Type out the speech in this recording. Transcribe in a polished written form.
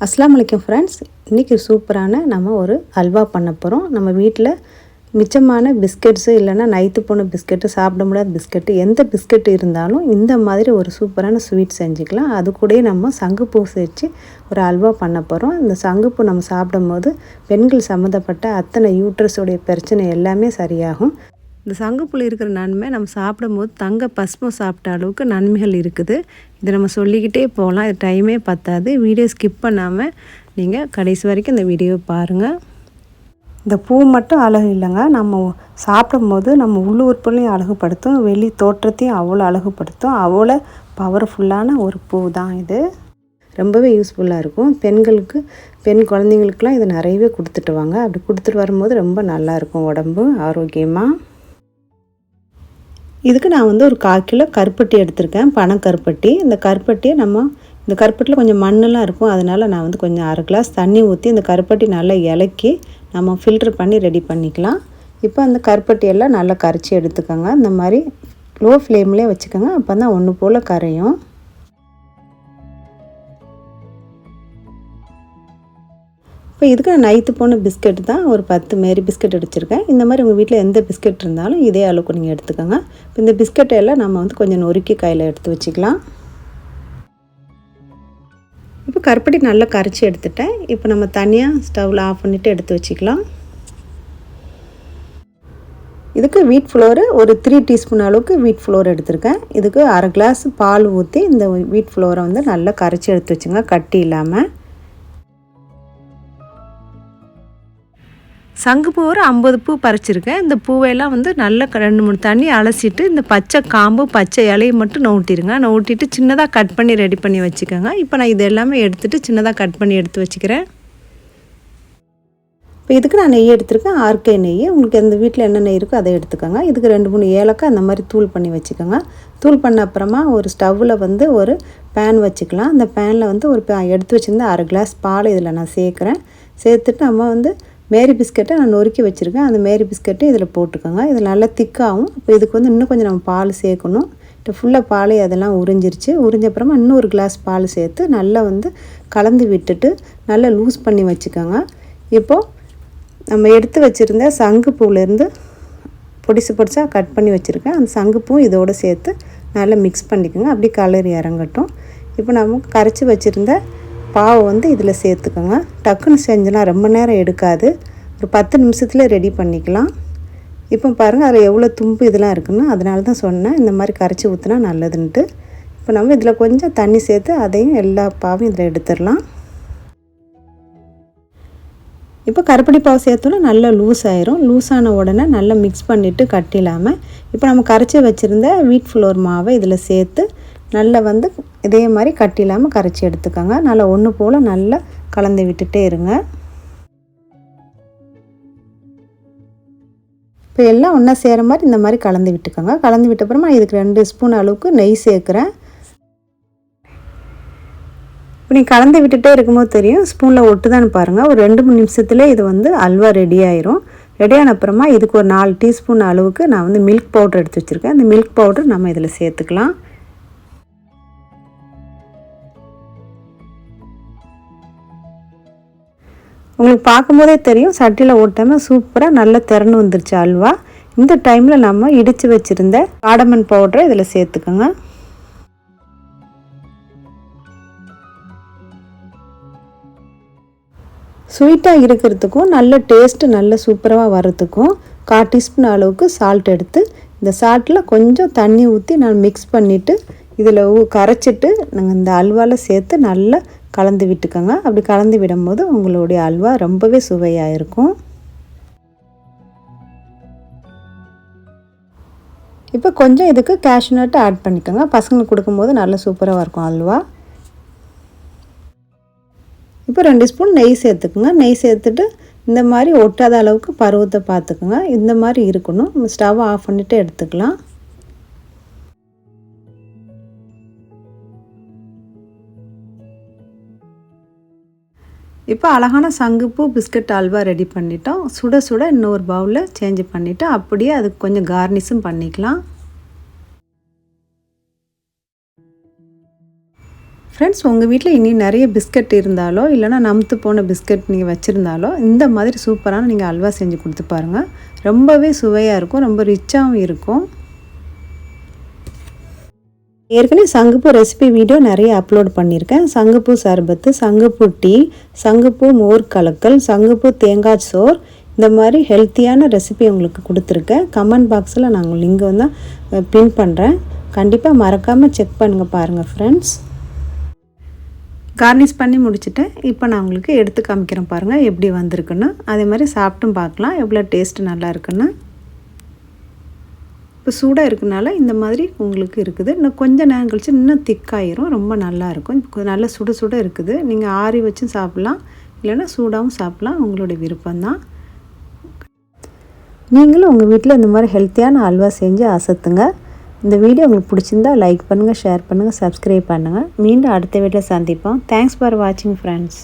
அஸ்ஸலாமு அலைக்கும் ஃப்ரெண்ட்ஸ். இன்றைக்கி சூப்பரான நம்ம ஒரு அல்வா பண்ண போகிறோம். நம்ம வீட்டில் மிச்சமான பிஸ்கெட்ஸு இல்லைன்னா நைட்டு போன பிஸ்கெட்டு, சாப்பிட முடியாத பிஸ்கெட்டு, எந்த பிஸ்கெட் இருந்தாலும் இந்த மாதிரி ஒரு சூப்பரான ஸ்வீட் செஞ்சுக்கலாம். அது கூடயே நம்ம சங்குப்பூ சேர்த்து ஒரு அல்வா பண்ண போகிறோம். இந்த சங்குப்பூ நம்ம சாப்பிடும்போது பெண்கள் சம்மந்தப்பட்ட அத்தனை யூட்ரஸோடைய பிரச்சனை எல்லாமே சரியாகும். இந்த சங்குப்பூவில் இருக்கிற நன்மை நம்ம சாப்பிடும்போது தங்க பஸ்மம் சாப்பிட்ட அளவுக்கு நன்மைகள் இருக்குது. இதை நம்ம சொல்லிக்கிட்டே போகலாம், இது டைமே பத்தாது. வீடியோ ஸ்கிப் பண்ணாமல் நீங்கள் கடைசி வரைக்கும் இந்த வீடியோவை பாருங்கள். இந்த பூ மட்டும் அழகு இல்லைங்க, நம்ம சாப்பிடும்போது நம்ம உள்ள உறுப்புகளையும் அழகுபடுத்தும், வெளி தோற்றத்தையும் அவ்வளோ அழகுபடுத்தும். அவ்வளோ பவர்ஃபுல்லான ஒரு பூ தான் இது. ரொம்பவே யூஸ்ஃபுல்லாக இருக்கும். பெண் குழந்தைங்களுக்கெலாம் இதை நிறையவே கொடுத்துட்டு வாங்க. அப்படி கொடுத்துட்டு வரும்போது ரொம்ப நல்லாயிருக்கும், உடம்பு ஆரோக்கியமாக. இதுக்கு நான் ஒரு 1/4 கிலோ கருப்பட்டி எடுத்திருக்கேன், பனங்கருப்பட்டி. இந்த கருப்பட்டியை இந்த கருப்பட்டியில் கொஞ்சம் மண்ணெல்லாம் இருக்கும், அதனால் நான் கொஞ்சம் 1/2 கிளாஸ் தண்ணி ஊற்றி இந்த கருப்பட்டி நல்லா இலக்கி நம்ம ஃபில்ட்ரு பண்ணி ரெடி பண்ணிக்கலாம். இப்போ அந்த கருப்பட்டியெல்லாம் நல்லா கரைச்சி எடுத்துக்கோங்க. இந்த மாதிரி லோ ஃப்ளேம்லேயே வச்சுக்கோங்க, அப்போ தான் ஒன்று போல் கரையும். இப்போ இதுக்கு நான் நைட்டு போன பிஸ்கெட் தான் ஒரு 10 மேரி பிஸ்கெட் எடுத்துருக்கேன். இந்த மாதிரி உங்கள் வீட்டில் எந்த பிஸ்கெட் இருந்தாலும் இதே அளவுக்கு நீங்கள் எடுத்துக்கோங்க. இப்போ இந்த பிஸ்கெட்டை எல்லாம் நம்ம கொஞ்சம் நொறுக்கி கையில் எடுத்து வச்சுக்கலாம். இப்போ கருப்பட்டி நல்லா கரைச்சி எடுத்துட்டேன். இப்போ நம்ம தனியாக ஸ்டவ்வில் ஆஃப் பண்ணிவிட்டு எடுத்து வச்சுக்கலாம். இதுக்கு வீட் ஃப்ளோரு ஒரு 3 டீஸ்பூன் அளவுக்கு வீட் ஃப்ளோர் எடுத்திருக்கேன். இதுக்கு 1/2 கிளாஸ் பால் ஊற்றி இந்த வீட் ஃப்ளோரை நல்லா கரைச்சி எடுத்து வச்சுங்க, கட்டி இல்லாமல். சங்குப்பூ ஒரு 50 பூ பறிச்சிருக்கேன். இந்த பூவையெல்லாம் நல்லா 2-3 தண்ணி அலசிட்டு இந்த பச்சை காம்பு பச்சை இலையை மட்டும் நோட்டிடுங்க. நோட்டிட்டு சின்னதாக கட் பண்ணி ரெடி பண்ணி வச்சுக்கோங்க. இப்போ நான் இது எல்லாமே எடுத்துகிட்டு சின்னதாக கட் பண்ணி எடுத்து வச்சுக்கிறேன். இப்போ இதுக்கு நான் நெய் எடுத்துருக்கேன், ஆர்கே நெய். உங்களுக்கு எந்த வீட்டில் என்ன நெய் இருக்கோ அதை எடுத்துக்கோங்க. இதுக்கு 2-3 ஏலக்காய் அந்த மாதிரி தூள் பண்ணி வச்சுக்கோங்க. தூள் பண்ண அப்புறமா ஒரு ஸ்டவ்வில் ஒரு பேன் வச்சுக்கலாம். அந்த பேனில் ஒரு எடுத்து வச்சுருந்த 1/2 கிளாஸ் பால் இதில் நான் சேர்க்குறேன். சேர்த்துட்டு நம்ம மேரி பிஸ்கெட்டை நான் நொறுக்கி வச்சுருக்கேன், அந்த மேரி பிஸ்கெட்டை இதில் போட்டுக்கோங்க. இது நல்லா திக்காகும். இப்போ இதுக்கு இன்னும் கொஞ்சம் நம்ம பால் சேர்க்கணும். இப்போ ஃபுல்லாக பால் அதெல்லாம் உறிஞ்சிருச்சு. உறிஞ்சப்புறமா இன்னும் 1 கிளாஸ் பால் சேர்த்து நல்லா கலந்து விட்டுட்டு நல்லா லூஸ் பண்ணி வச்சுக்கோங்க. இப்போது நம்ம எடுத்து வச்சுருந்த சங்குப்பூவிலேருந்து பொடிசாக கட் பண்ணி வச்சுருக்கேன். அந்த சங்குப்பூ இதோடு சேர்த்து நல்லா மிக்ஸ் பண்ணிக்கோங்க. அப்படியே கலர் இறங்கட்டும். இப்போ நம்ம கரைச்சி வச்சுருந்த பாவை இதில் சேர்த்துக்கோங்க. டக்குன்னு செஞ்சலாம், ரொம்ப நேரம் எடுக்காது, ஒரு 10 நிமிஷத்தில் ரெடி பண்ணிக்கலாம். இப்போ பாருங்கள் அதில் எவ்வளோ தும்பு இதெல்லாம் இருக்குன்னு, அதனால தான் சொன்னேன் இந்த மாதிரி கரைச்சி ஊற்றினா நல்லதுன்ட்டு. இப்போ நம்ம இதில் கொஞ்சம் தண்ணி சேர்த்து அதையும் எல்லா பாவையும் இதில் எடுத்துடலாம். இப்போ கருப்பட்டி பாவு சேர்த்தோன்னா நல்லா லூஸ் ஆயிரும். லூஸான உடனே நல்லா மிக்ஸ் பண்ணிவிட்டு கட்டிலாமல் இப்போ நம்ம கரைச்சி வச்சுருந்த வீட் ஃப்ளோர் மாவை இதில் சேர்த்து நல்லா இதே மாதிரி கட்டிலாமல் கரைச்சி எடுத்துக்கோங்க. நல்லா ஒன்று போல் நல்லா கலந்து விட்டுட்டே இருங்க. இப்போ எல்லாம் ஒன்றா சேர மாதிரி இந்த மாதிரி கலந்து விட்டுக்கோங்க. கலந்து விட்ட அப்புறமா இதுக்கு 2 ஸ்பூன் அளவுக்கு நெய் சேர்க்குறேன். இப்போ நீங்கள் கலந்து விட்டுட்டே இருக்கும்போது தெரியும் ஸ்பூனில் ஒட்டுதான்னு பாருங்கள். ஒரு 2-3 நிமிஷத்துல இது அல்வா ரெடி ஆயிரும். ரெடியான அப்புறமா இதுக்கு ஒரு 4 டீஸ்பூன் அளவுக்கு நான் மில்க் பவுடர் எடுத்து வச்சுருக்கேன். இந்த மில்க் பவுடர் நம்ம இதில் சேர்த்துக்கலாம். உங்களுக்கு பார்க்கும்போதே தெரியும் சட்டியில் ஓட்டாமல் சூப்பராக நல்லா திறந்து வந்துருச்சு அல்வா. இந்த டைமில் நம்ம இடித்து வச்சுருந்த காடமன் பவுடரை இதில் சேர்த்துக்கோங்க. ஸ்வீட்டாக இருக்கிறதுக்கும் நல்ல டேஸ்ட்டு நல்ல சூப்பராக வர்றதுக்கும் 1/4 டீஸ்பூன் அளவுக்கு சால்ட் எடுத்து இந்த சால்ட்டில் கொஞ்சம் தண்ணி ஊற்றி நான் மிக்ஸ் பண்ணிவிட்டு இதில் கரைச்சிட்டு நாங்கள் இந்த அல்வாவில் சேர்த்து நல்லா கலந்து விட்டுக்கோங்க. அப்படி கலந்து விடும்போது உங்களுடைய அல்வா ரொம்பவே சுவையாக இருக்கும். இப்போ கொஞ்சம் இதுக்கு கேஷ்யூ நட் ஆட் பண்ணிக்கோங்க. பசங்களுக்கு கொடுக்கும்போது நல்லா சூப்பராக இருக்கும் அல்வா. இப்போ 2 ஸ்பூன் நெய் சேர்த்துக்குங்க. நெய் சேர்த்துட்டு இந்த மாதிரி ஒட்டாத அளவுக்கு பருவத்தை பார்த்துக்குங்க. இந்த மாதிரி இருக்கணும். ஸ்டவ் ஆஃப் பண்ணிவிட்டு எடுத்துக்கலாம். இப்போ அழகான சங்குப்பூ பிஸ்கட் அல்வா ரெடி பண்ணிட்டோம். சுட சுட இன்னொரு பவுலில் சேஞ்ச் பண்ணிவிட்டு அப்படியே அதுக்கு கொஞ்சம் கார்னிஷும் பண்ணிக்கலாம். ஃப்ரெண்ட்ஸ், உங்கள் வீட்டில் இனி நிறைய பிஸ்கட் இருந்தாலோ இல்லைனா நமுத்து போன பிஸ்கட் நீங்கள் வச்சுருந்தாலோ இந்த மாதிரி சூப்பரான நீங்கள் அல்வா செஞ்சு கொடுத்து பாருங்கள். ரொம்பவே சுவையாக இருக்கும், ரொம்ப ரிச்சாகவும் இருக்கும். ஏற்கனவே சங்குப்பூ ரெசிபி வீடியோ நிறைய அப்லோட் பண்ணியிருக்கேன். சங்குப்பூ சர்பத்து, சங்குப்பூ டீ, சங்குப்பூ மோர் கலக்கல், சங்குப்பூ தேங்காய் சோர், இந்த மாதிரி ஹெல்த்தியான ரெசிபி உங்களுக்கு கொடுத்துருக்கேன். கமெண்ட் பாக்ஸில் நான் லிங்க் வந்து பின் பண்ணுறேன். கண்டிப்பாக மறக்காமல் செக் பண்ணுங்கள் பாருங்கள் ஃப்ரெண்ட்ஸ். கார்னிஷ் பண்ணி முடிச்சுட்டேன். இப்போ நான் உங்களுக்கு எடுத்து காமிக்கிறேன் பாருங்கள் எப்படி வந்திருக்குன்னு. அதே மாதிரி சாப்பிட்டும் பார்க்கலாம் எவ்வளோ டேஸ்ட்டு நல்லா இருக்குன்னு. இப்போ சூடாக இருக்கனால இந்த மாதிரி உங்களுக்கு இருக்குது. இன்னும் கொஞ்சம் நேரம் கழிச்சு இன்னும் திக்காயிரும், ரொம்ப நல்லாயிருக்கும். இப்போ நல்லா சுட சுட இருக்குது. நீங்கள் ஆறி வச்சும் சாப்பிட்லாம், இல்லைன்னா சூடாகவும் சாப்பிட்லாம், உங்களுடைய விருப்பம்தான். நீங்களும் உங்கள் வீட்டில் இந்த மாதிரி ஹெல்த்தியான அல்வா செஞ்சு அசத்துங்க. இந்த வீடியோ உங்களுக்கு பிடிச்சிருந்தா லைக் பண்ணுங்கள், ஷேர் பண்ணுங்கள், சப்ஸ்கிரைப் பண்ணுங்கள். மீண்டும் அடுத்த வீடியோவில் சந்திப்போம். தேங்க்ஸ் ஃபார் வாட்சிங் ஃப்ரெண்ட்ஸ்.